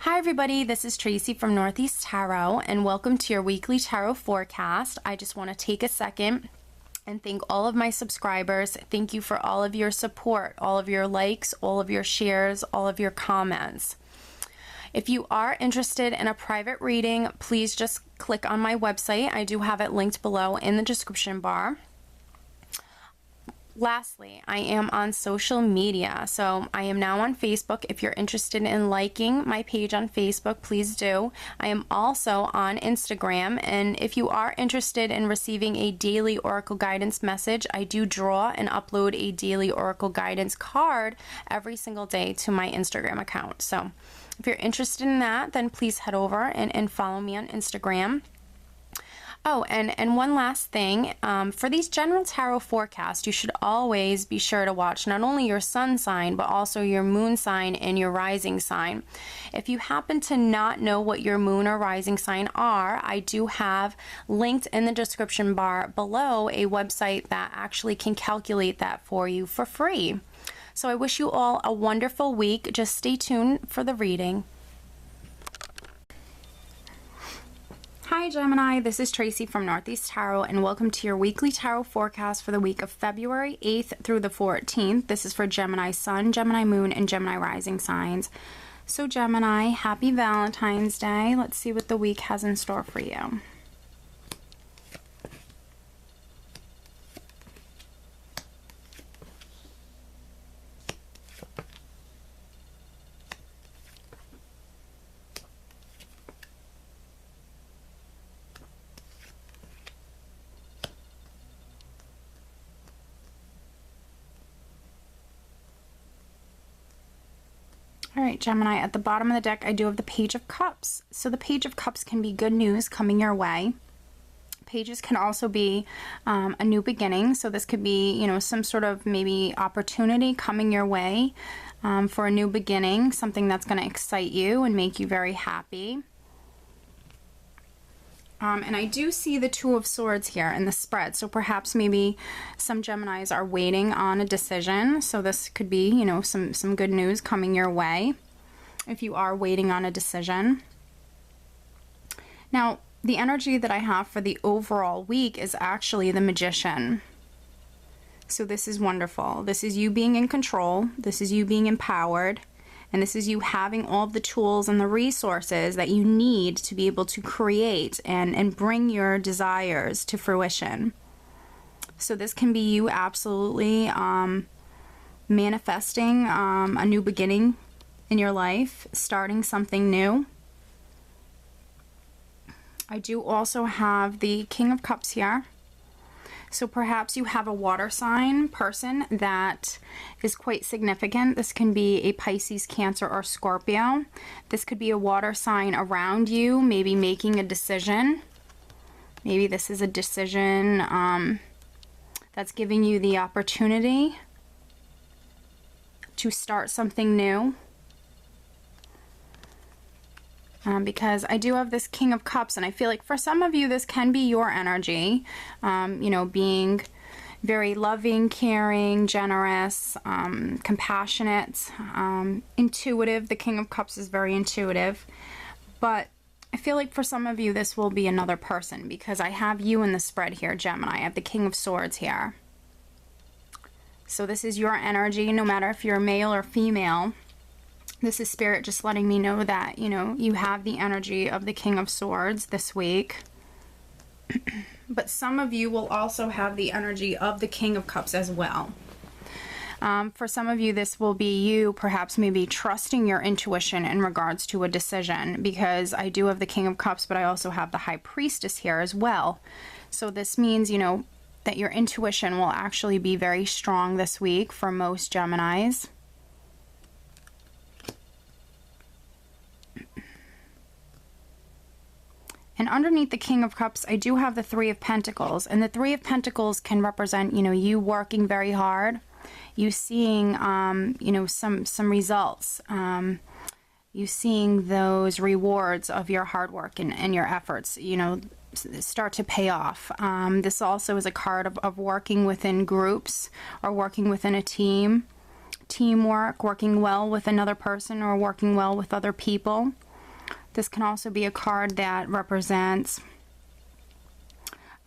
Hi everybody, this is Tracy from Northeast Tarot and welcome to your weekly tarot forecast. I just want to take a second and thank all of my subscribers. Thank you for all of your support, all of your likes, all of your shares, all of your comments. If you are interested in a private reading, please just click on my website. I do have it linked below in the description bar. Lastly, I am on social media, so I am now on Facebook. If you're interested in liking my page on Facebook, please do. I am also on Instagram, and if you are interested in receiving a daily Oracle guidance message, I do draw and upload a daily Oracle guidance card every single day to my Instagram account. So if you're interested in that, then please head over and follow me on Instagram. Oh, and one last thing, for these general tarot forecasts, you should always be sure to watch not only your sun sign, but also your moon sign and your rising sign. If you happen to not know what your moon or rising sign are, I do have linked in the description bar below a website that actually can calculate that for you for free. So I wish you all a wonderful week. Just stay tuned for the reading. Hi Gemini, this is Tracy from Northeast Tarot and welcome to your weekly tarot forecast for the week of February 8th through the 14th. This is for Gemini Sun, Gemini Moon, and Gemini Rising signs. So Gemini, happy Valentine's Day. Let's see what the week has in store for you. All right, Gemini, at the bottom of the deck, I do have the Page of Cups. So the Page of Cups can be good news coming your way. Pages can also be a new beginning. So this could be, you know, some sort of maybe opportunity coming your way for a new beginning, something that's going to excite you and make you very happy. And I do see the Two of Swords here in the spread. So perhaps maybe some Geminis are waiting on a decision. So this could be, you know, some good news coming your way if you are waiting on a decision. Now, the energy that I have for the overall week is actually the Magician. So this is wonderful. This is you being in control. This is you being empowered. And this is you having all of the tools and the resources that you need to be able to create and bring your desires to fruition. So this can be you absolutely manifesting a new beginning in your life, starting something new. I do also have the King of Cups here. So perhaps you have a water sign person that is quite significant. This can be a Pisces, Cancer, or Scorpio. This could be a water sign around you, maybe making a decision. Maybe this is a decision that's giving you the opportunity to start something new. Because I do have this King of Cups, and I feel like for some of you this can be your energy, you know, being very loving, caring, generous, compassionate, intuitive. The King of Cups is very intuitive, but I feel like for some of you this will be another person, because I have you in the spread here, Gemini. I have the King of Swords here. So this is your energy, no matter if you're male or female. This is Spirit just letting me know that, you know, you have the energy of the King of Swords this week. But some of you will also have the energy of the King of Cups as well. For some of you, this will be you perhaps maybe trusting your intuition in regards to a decision, because I do have the King of Cups, but I also have the High Priestess here as well. So this means, you know, that your intuition will actually be very strong this week for most Geminis. And underneath the King of Cups, I do have the Three of Pentacles. And the Three of Pentacles can represent, you know, you working very hard, you seeing, you know, some results, you seeing those rewards of your hard work and your efforts, you know, start to pay off. This also is a card of working within groups or working within a team. Teamwork, working well with another person or working well with other people. This can also be a card that represents,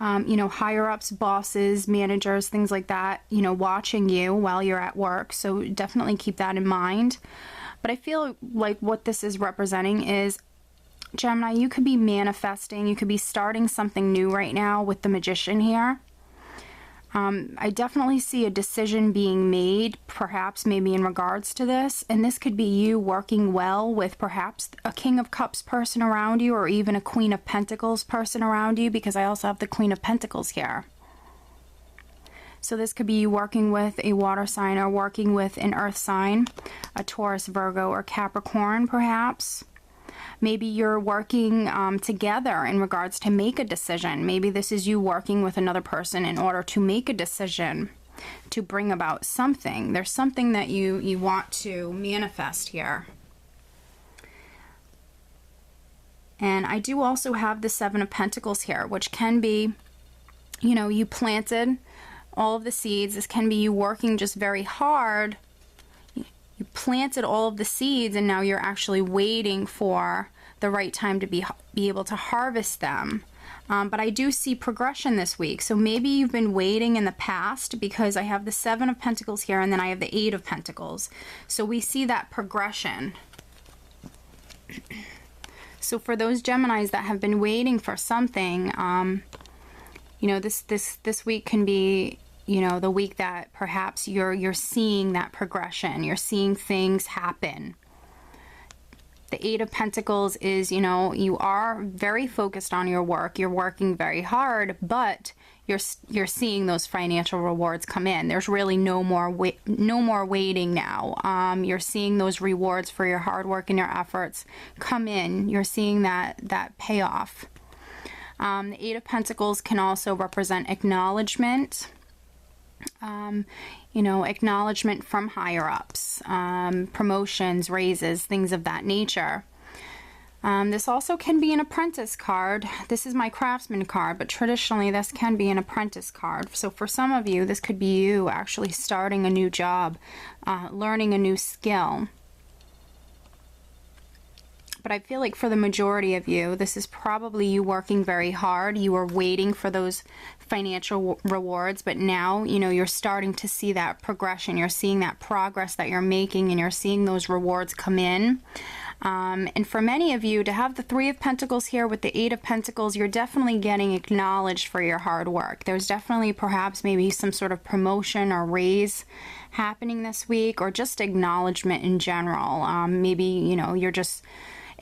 you know, higher-ups, bosses, managers, things like that, you know, watching you while you're at work. So definitely keep that in mind. But I feel like what this is representing is, Gemini, you could be manifesting, you could be starting something new right now with the Magician here. I definitely see a decision being made, perhaps maybe in regards to this, and this could be you working well with perhaps a King of Cups person around you, or even a Queen of Pentacles person around you, because I also have the Queen of Pentacles here. So this could be you working with a water sign, or working with an earth sign, a Taurus, Virgo, or Capricorn perhaps. Maybe you're working together in regards to make a decision. Maybe this is you working with another person in order to make a decision to bring about something. There's something that you want to manifest here. And I do also have the Seven of Pentacles here, which can be, you know, you planted all of the seeds. This can be you working just very hard. You planted all of the seeds, and now you're actually waiting for the right time to be able to harvest them. But I do see progression this week. So maybe you've been waiting in the past, because I have the Seven of Pentacles here, and then I have the Eight of Pentacles. So we see that progression. So for those Geminis that have been waiting for something, you know, this week can be, you know, the week that perhaps you're seeing that progression. You're seeing things happen. The Eight of Pentacles is, you know, you are very focused on your work. You're working very hard, but you're seeing those financial rewards come in. There's really no more waiting now. You're seeing those rewards for your hard work and your efforts come in. You're seeing that payoff. The Eight of Pentacles can also represent acknowledgement. You know, acknowledgement from higher-ups, promotions, raises, things of that nature. This also can be an apprentice card. This is my craftsman card, but traditionally this can be an apprentice card. So for some of you, this could be you actually starting a new job, learning a new skill. But I feel like for the majority of you, this is probably you working very hard. You are waiting for those financial rewards, but now, you know, you're starting to see that progression. You're seeing that progress that you're making, and you're seeing those rewards come in. And for many of you, to have the Three of Pentacles here with the Eight of Pentacles, you're definitely getting acknowledged for your hard work. There's definitely perhaps maybe some sort of promotion or raise happening this week, or just acknowledgement in general. Maybe, you know, you're just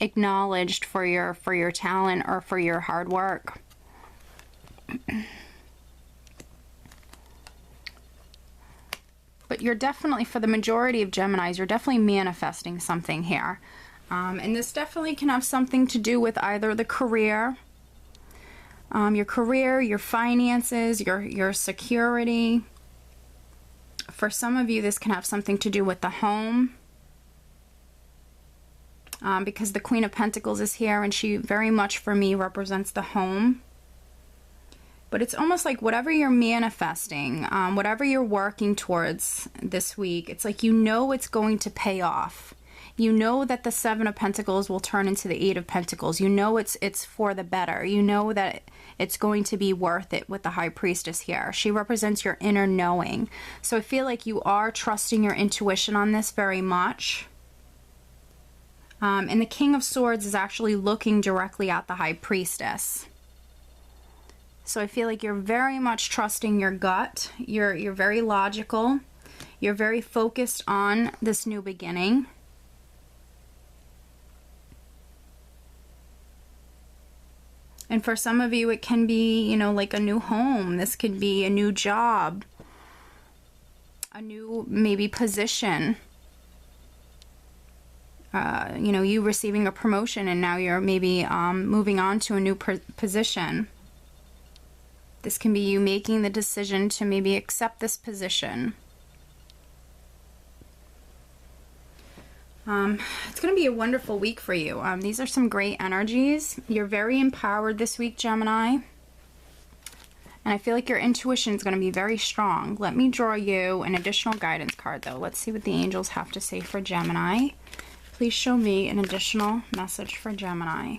acknowledged for your talent or for your hard work. But you're definitely, for the majority of Geminis, you're definitely manifesting something here. And this definitely can have something to do with either the career, your finances, your security. For some of you, this can have something to do with the home. Because the Queen of Pentacles is here, and she very much for me represents the home. But it's almost like whatever you're manifesting, whatever you're working towards this week, it's like you know it's going to pay off. You know that the Seven of Pentacles will turn into the Eight of Pentacles. You know it's for the better. You know that it's going to be worth it with the High Priestess here. She represents your inner knowing. So I feel like you are trusting your intuition on this very much. And the King of Swords is actually looking directly at the High Priestess. So I feel like you're very much trusting your gut. You're very logical. You're very focused on this new beginning. And for some of you, it can be, you know, like a new home. This could be a new job, a new maybe position. You know, you receiving a promotion, and now you're maybe moving on to a new position. This can be you making the decision to maybe accept this position. It's going to be a wonderful week for you. These are some great energies. You're very empowered this week, Gemini. And I feel like your intuition is going to be very strong. Let me draw you an additional guidance card, though. Let's see what the angels have to say for Gemini. Please show me an additional message for Gemini.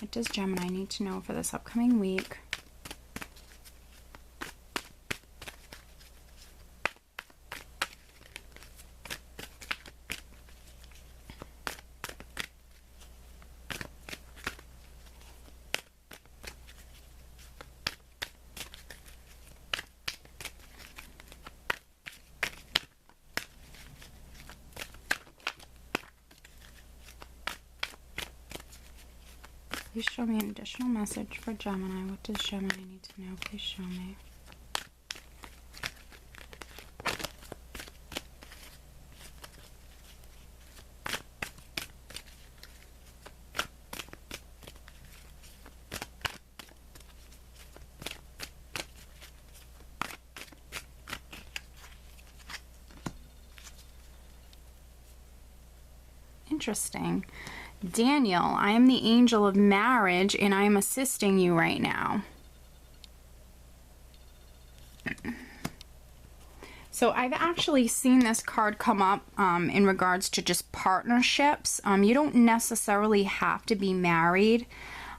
What does Gemini need to know for this upcoming week? Please show me an additional message for Gemini. What does Gemini need to know? Please show me. Interesting. Daniel, I am the angel of marriage and I am assisting you right now. So I've actually seen this card come up in regards to just partnerships. You don't necessarily have to be married.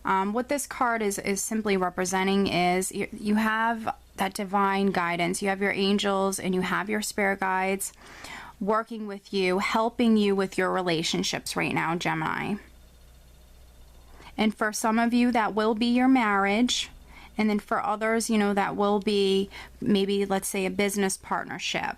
What this card is simply representing is you have that divine guidance. You have your angels and you have your spirit guides working with you, helping you with your relationships right now, Gemini. And for some of you, that will be your marriage. And then for others, you know, that will be maybe, let's say, a business partnership.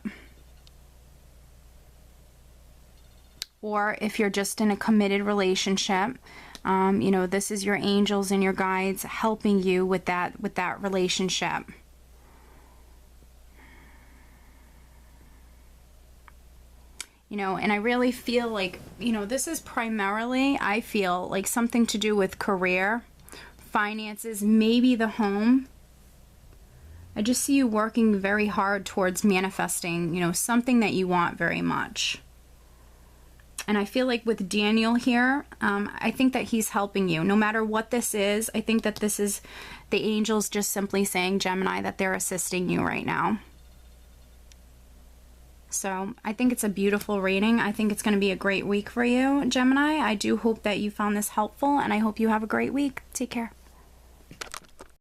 Or if you're just in a committed relationship, you know, this is your angels and your guides helping you with that relationship. You know, and I really feel like, you know, this is primarily, I feel like something to do with career, finances, maybe the home. I just see you working very hard towards manifesting, you know, something that you want very much. And I feel like with Daniel here, I think that he's helping you. No matter what this is, I think that this is the angels just simply saying, Gemini, that they're assisting you right now. So I think it's a beautiful reading. I think it's going to be a great week for you, Gemini. I do hope that you found this helpful, and I hope you have a great week. Take care.